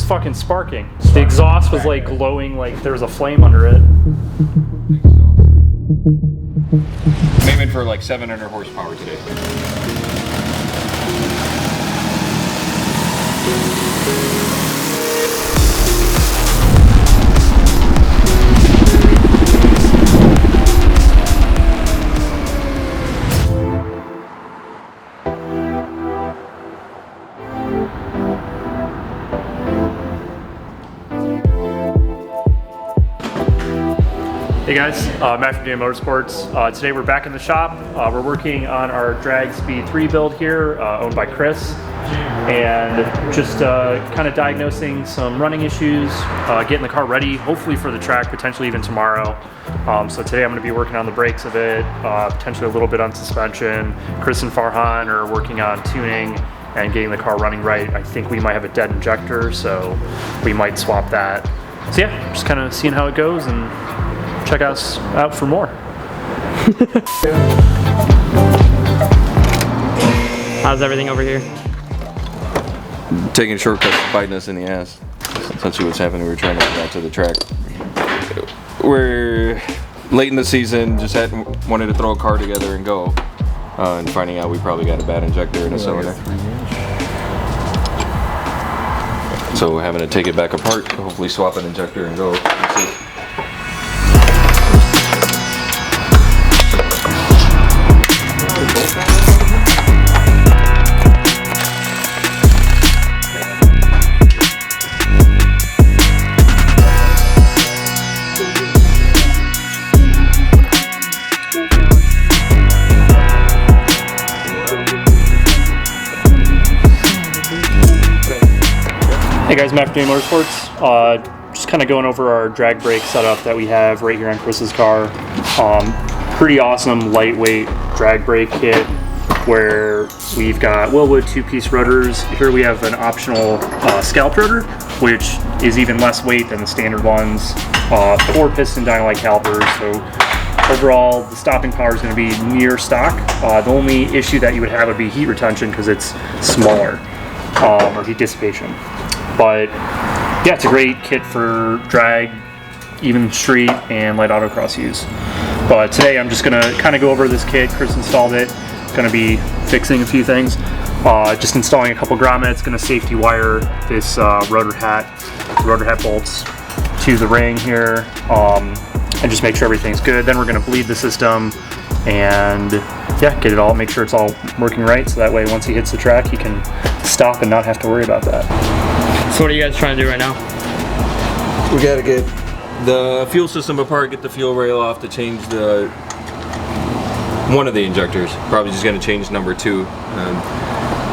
was fucking sparking. The exhaust was like glowing like there was a flame under it. I'm aiming for like 700 horsepower today. Hey guys, Matt from Motorsports. Today we're back in the shop. We're working on our Drag Speed 3 build here, owned by Chris, and just kind of diagnosing some running issues, getting the car ready, hopefully for the track, potentially even tomorrow. So today I'm going to be working on the brakes of it, potentially a little bit on suspension. Chris and Farhan are working on tuning and getting the car running right. I think we might have a dead injector, so we might swap that. So yeah, just kind of seeing how it goes and check us out for more. How's everything over here? Taking shortcuts, biting us in the ass. Essentially what's happening, we're trying to get out to the track. We're late in the season, just wanted to throw a car together and go. And finding out we probably got a bad injector in a cylinder. So we're having to take it back apart, hopefully swap an injector and go. Hey guys, Matt from Motorsports. Just kind of going over our drag brake setup that we have right here on Chris's car. Pretty awesome lightweight drag brake kit where we've got Wilwood two-piece rotors. Here we have an optional scalp rotor, which is even less weight than the standard ones. 4-piston Dynalite calipers, so overall the stopping power is going to be near stock. The only issue that you would have would be heat retention because it's smaller, or heat dissipation. But yeah, it's a great kit for drag, even street, and light autocross use. But today I'm just gonna kind of go over this kit. Chris installed it. Gonna be fixing a few things. Just installing a couple grommets. Gonna safety wire this rotor hat bolts to the ring here, and just make sure everything's good. Then we're gonna bleed the system and yeah, get it all, make sure it's all working right, so that way once he hits the track he can stop and not have to worry about that. So what are you guys trying to do right now? We gotta get the fuel system apart, get the fuel rail off to change one of the injectors. Probably just gonna change number 2.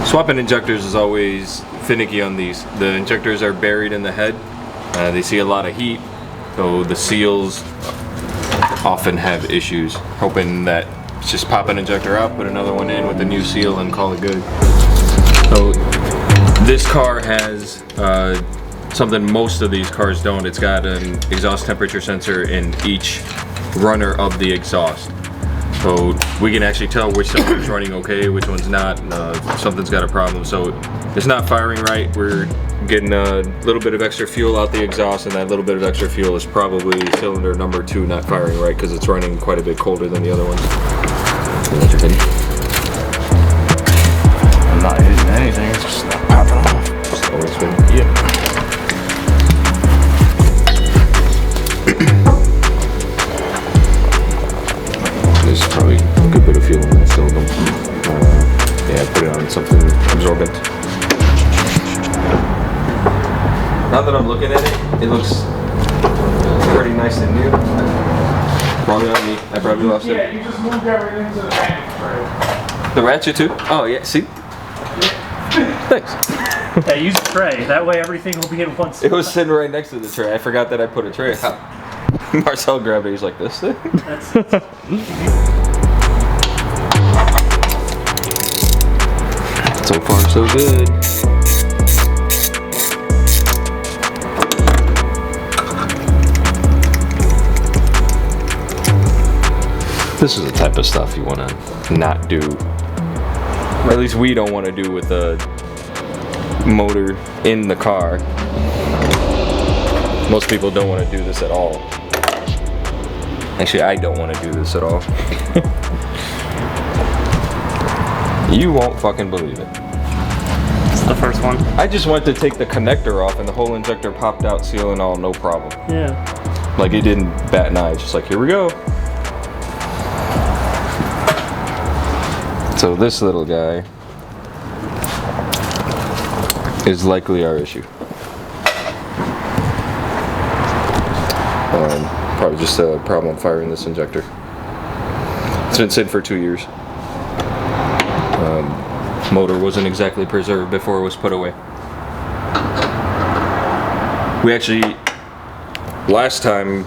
Swapping injectors is always finicky on these. The injectors are buried in the head. They see a lot of heat, so the seals often have issues. Hoping that just pop an injector out, put another one in with a new seal and call it good. So this car has something most of these cars don't. It's got an exhaust temperature sensor in each runner of the exhaust. So we can actually tell which something's running okay, which one's not, something's got a problem. So it's not firing right. We're getting a little bit of extra fuel out the exhaust, and that little bit of extra fuel is probably cylinder number 2 not firing right because it's running quite a bit colder than the other ones. I'm not hitting anything, it's just not popping off. Just always spinning. Yep. There's probably a good bit of fuel in that cylinder. Yeah, put it on something absorbent. Now that I'm looking at it, it looks pretty nice and new. Probably not me. I probably lost it. Yeah, you just moved everything to the ratchet. The ratchet too? Oh yeah, see? Thanks. Yeah, use a tray. That way everything will be in one spot. It was sitting right next to the tray. I forgot that I put a tray out. Marcel grabbed it. He's like, this thing? So far, so good. This is the type of stuff you want to not do. Or at least we don't want to do with the motor in the car. Most people don't want to do this at all. Actually, I don't want to do this at all. You won't fucking believe it. It's the first one. I just went to take the connector off and the whole injector popped out, seal and all, no problem. Yeah. Like it didn't bat an eye, just like, here we go. So this little guy is likely our issue. Probably just a problem firing this injector. It's been sitting for 2 years. Motor wasn't exactly preserved before it was put away. We actually, last time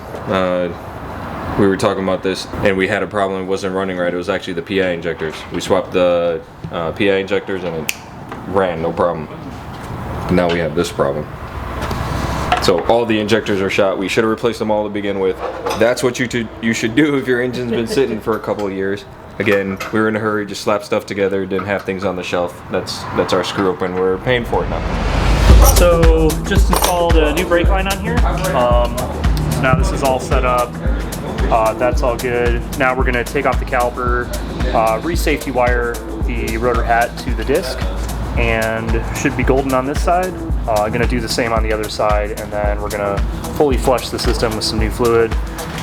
we were talking about this and we had a problem, it wasn't running right, it was actually the PI injectors. We swapped the PI injectors and it ran, no problem. Now we have this problem. So all the injectors are shot. We should have replaced them all to begin with. That's what you should do if your engine's been sitting for a couple of years. Again, we were in a hurry, just slapped stuff together, didn't have things on the shelf. That's our screw up and we're paying for it now. So just installed a new brake line on here. So now this is all set up. That's all good. Now we're gonna take off the caliper, re-safety wire the rotor hat to the disc, and should be golden on this side. Gonna do the same on the other side, and then we're gonna fully flush the system with some new fluid,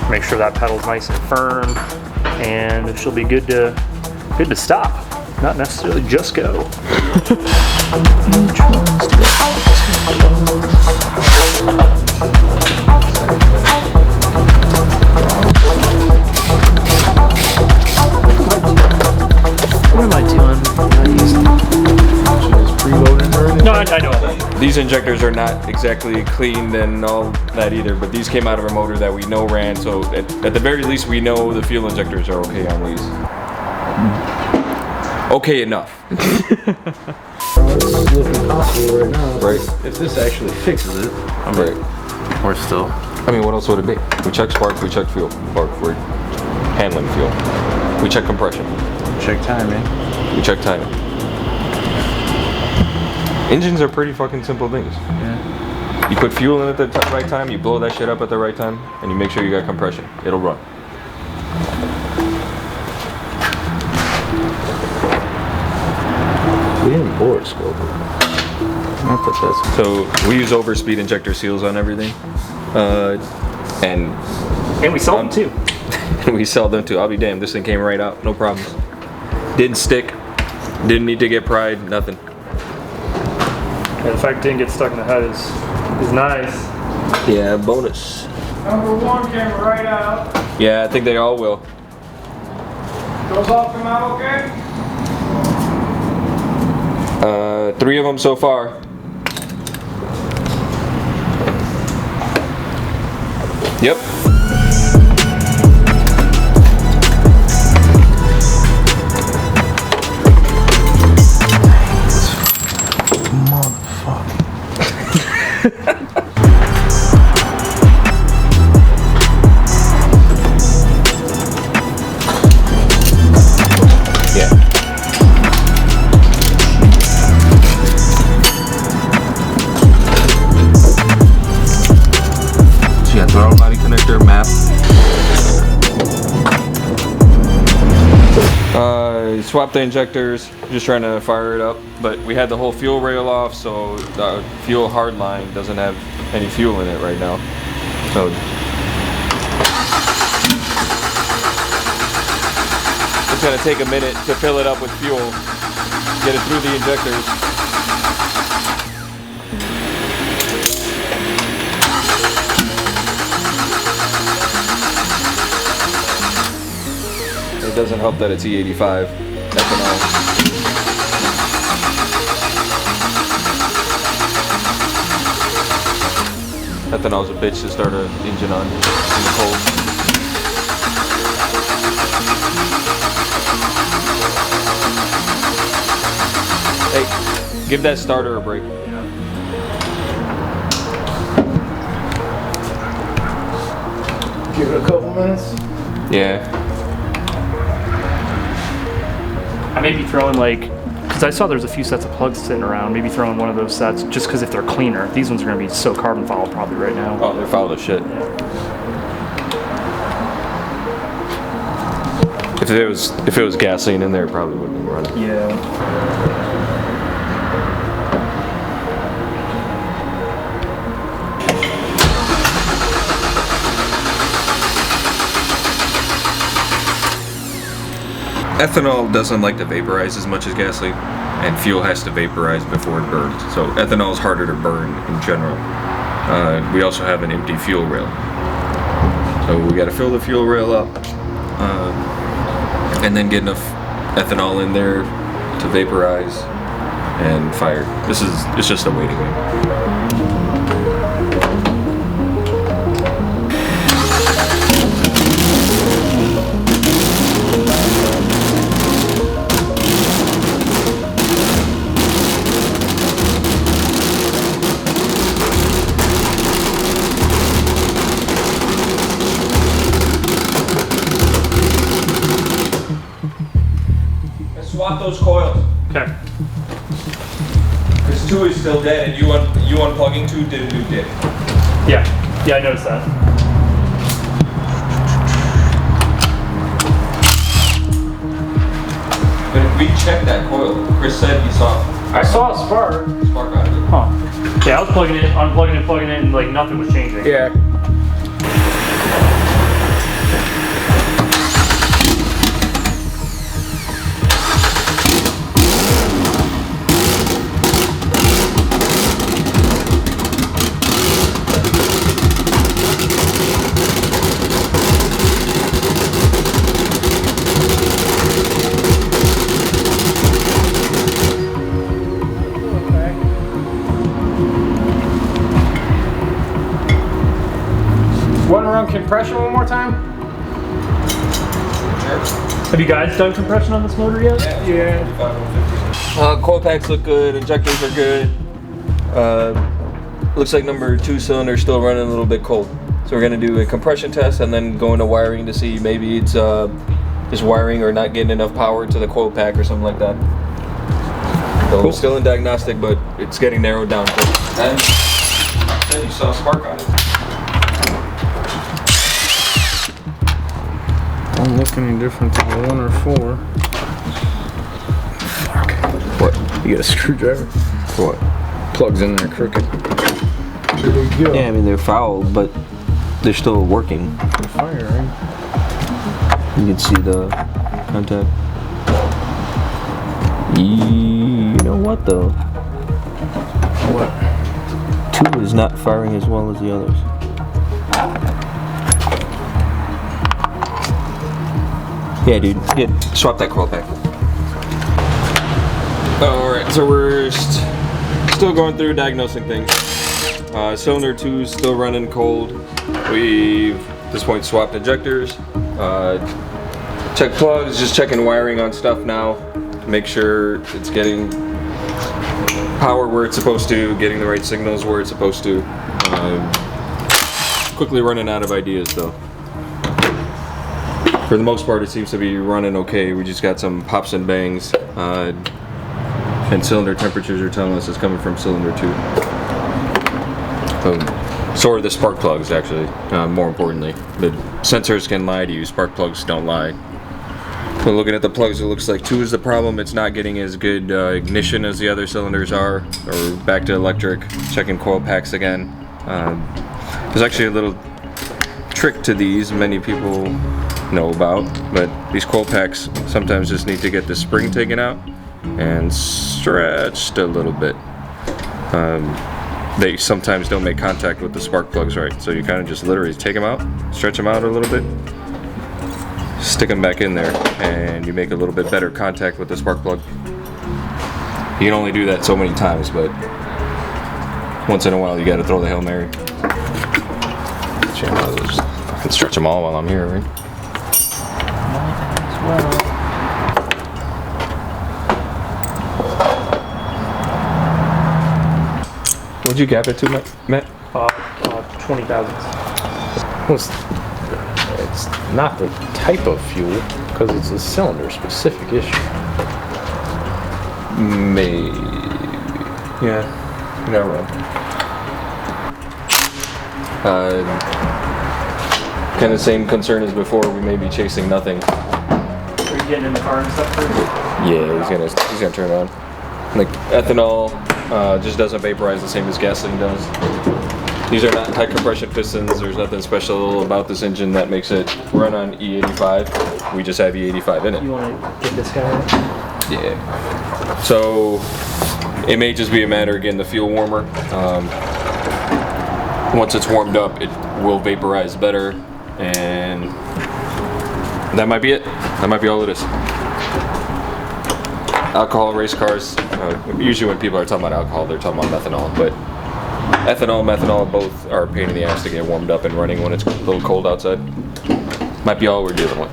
make sure that pedal's nice and firm, and she'll be good to stop, not necessarily just go. What am I doing? No, I know. These injectors are not exactly cleaned and all that either, but these came out of a motor that we know ran, so at the very least we know the fuel injectors are okay on these. Okay enough. It's looking possible right now. Right. If this actually fixes it, I'm right. we're still. I mean, what else would it be? We check spark, we check fuel. Or we're handling fuel. We check compression. Check timing. We check timing. Engines are pretty fucking simple things. Yeah. You put fuel in at the right time, you blow that shit up at the right time, and you make sure you got compression. It'll run. We didn't bore scope. Not that that's. So we use overspeed injector seals on everything, and And we sell them too. we sell them too. I'll be damned, this thing came right out, no problems. Didn't stick, didn't need to get pried, nothing. And the fact it didn't get stuck in the head is nice. Yeah, bonus. Number one came right out. Yeah, I think they all will. Those all come out okay? 3 of them so far. Yep. Throttle body connector map. Swap the injectors, just trying to fire it up, but we had the whole fuel rail off, so the fuel hard line doesn't have any fuel in it right now. So it's gonna take a minute to fill it up with fuel, get it through the injectors. It doesn't help that it's E85 ethanol. Ethanol's a bitch to start an engine on in the cold. Hey, give that starter a break. Give it a couple minutes. Yeah. I may be throwing like, cause Because I saw there's a few sets of plugs sitting around. Maybe throw in one of those sets, just because if they're cleaner, these ones are going to be so carbon fouled probably right now. Oh, they're fouled as shit. If it was gasoline in there, it probably wouldn't be running. Yeah. Ethanol doesn't like to vaporize as much as gasoline, and fuel has to vaporize before it burns. So ethanol is harder to burn in general. We also have an empty fuel rail. So we got to fill the fuel rail up, and then get enough ethanol in there to vaporize and fire. It's just a waiting game. Swap those coils. Okay. Because 2 is still dead, and you unplugging 2 didn't do dick. Yeah. Yeah, I noticed that. But we checked that coil. Chris said he saw I saw a spark. spark out of it. Huh. Yeah, I was plugging it, unplugging it, plugging it, and like nothing was changing. Yeah. Want to run compression one more time? Have you guys done compression on this motor yet? Yeah. Coil packs look good, injectors are good. Looks like number 2 cylinder is still running a little bit cold. So we're gonna do a compression test and then go into wiring to see maybe it's just wiring or not getting enough power to the coil pack or something like that. So Cool. still in diagnostic, but it's getting narrowed down. And then you saw a spark on it. Don't look any different to the 1 or 4. Fuck. What? You got a screwdriver? For what? Plugs in there crooked. There you go. Yeah, I mean they're fouled, but they're still working. They're firing. You can see the contact. You know what though? What? 2 is not firing as well as the others. Yeah, dude. Yeah, swap that coil pack. Alright, so we're still going through diagnosing things. Cylinder 2 is still running cold. We've, at this point, swapped injectors. Check plugs, just checking wiring on stuff now to make sure it's getting power where it's supposed to, getting the right signals where it's supposed to. Quickly running out of ideas though. For the most part, it seems to be running okay. We just got some pops and bangs, and cylinder temperatures are telling us it's coming from cylinder 2. So are the spark plugs, actually. More importantly, the sensors can lie to you. Spark plugs don't lie. When looking at the plugs, it looks like 2 is the problem. It's not getting as good ignition as the other cylinders are. Or back to electric. Checking coil packs again. There's actually a little trick to these. Many people know about, but these coil packs sometimes just need to get the spring taken out and stretched a little bit. They sometimes don't make contact with the spark plugs right, so you kind of just literally take them out, stretch them out a little bit, stick them back in there, and you make a little bit better contact with the spark plug. You can only do that so many times, but once in a while you gotta throw the Hail Mary. I can stretch them all while I'm here, right? What'd you cap it to, Matt? 20 thousandths. Well, it's not the type of fuel, because it's a cylinder specific issue. Maybe. Yeah, you're not wrong. Kind of same concern as before. We may be chasing nothing. Are you getting in the car and stuff? Yeah, he's gonna turn it on. Like ethanol just doesn't vaporize the same as gasoline does. These are not high compression pistons. There's nothing special about this engine that makes it run on E85. We just have E85 in it. You want to get this guy out? Yeah. So it may just be a matter of getting the fuel warmer. Once it's warmed up, it will vaporize better, and that might be it. That might be all it is. Alcohol race cars. Usually when people are talking about alcohol, they're talking about methanol, but ethanol, methanol, both are a pain in the ass to get warmed up and running when it's a little cold outside. Might be all we're dealing with.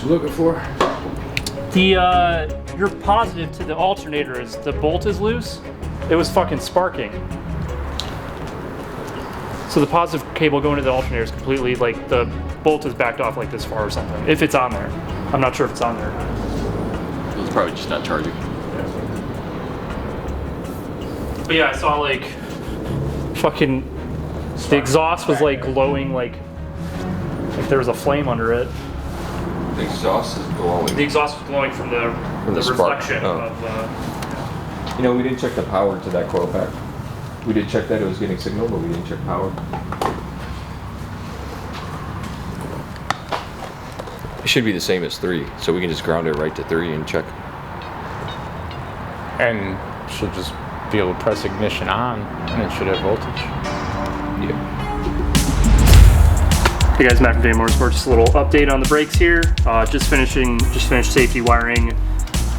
Looking for? You're positive to the alternator is the bolt is loose. It was fucking sparking. So the positive cable going to the alternator is completely like the bolt is backed off like this far or something. If it's on there, I'm not sure if it's on there. It's probably just not charging. But yeah, I saw like fucking the exhaust was like glowing like there was a flame under it. The exhaust is glowing. The exhaust was glowing from the spark. reflection of You know, we didn't check the power to that coil pack. We did check that it was getting signal, but we didn't check power. It should be the same as 3, so we can just ground it right to 3 and check. And she'll just be able to press ignition on, and it should have voltage. Yeah. Hey guys, Matt from Day Motorsports. Just a little update on the brakes here. Just finished safety wiring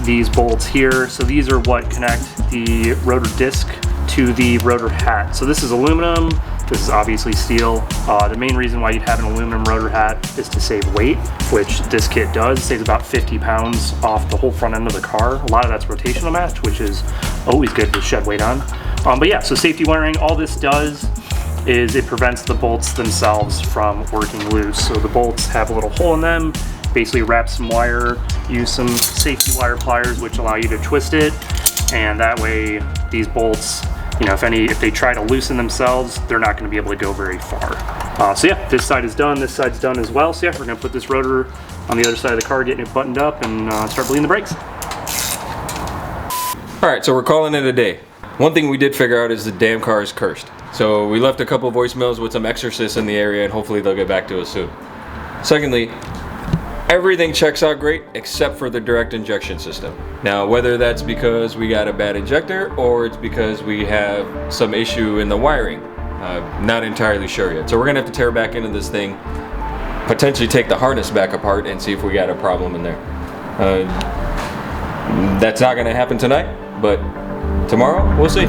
these bolts here. So these are what connect the rotor disc to the rotor hat. So this is aluminum. This is obviously steel. The main reason why you'd have an aluminum rotor hat is to save weight, which this kit does. It saves about 50 pounds off the whole front end of the car. A lot of that's rotational match, which is always good to shed weight on. But yeah, so safety wiring, all this does is it prevents the bolts themselves from working loose. So the bolts have a little hole in them, basically wrap some wire, use some safety wire pliers which allow you to twist it, and that way these bolts, you know, if they try to loosen themselves, they're not going to be able to go very far. So yeah, this side is done, this side's done as well. So yeah, we're going to put this rotor on the other side of the car, getting it buttoned up, and start bleeding the brakes. Alright, so we're calling it a day. One thing we did figure out is the damn car is cursed. So we left a couple voicemails with some exorcists in the area, and hopefully they'll get back to us soon. Secondly, everything checks out great except for the direct injection system. Now, whether that's because we got a bad injector or it's because we have some issue in the wiring, not entirely sure yet. So we're gonna have to tear back into this thing, potentially take the harness back apart and see if we got a problem in there. That's not gonna happen tonight, but tomorrow we'll see.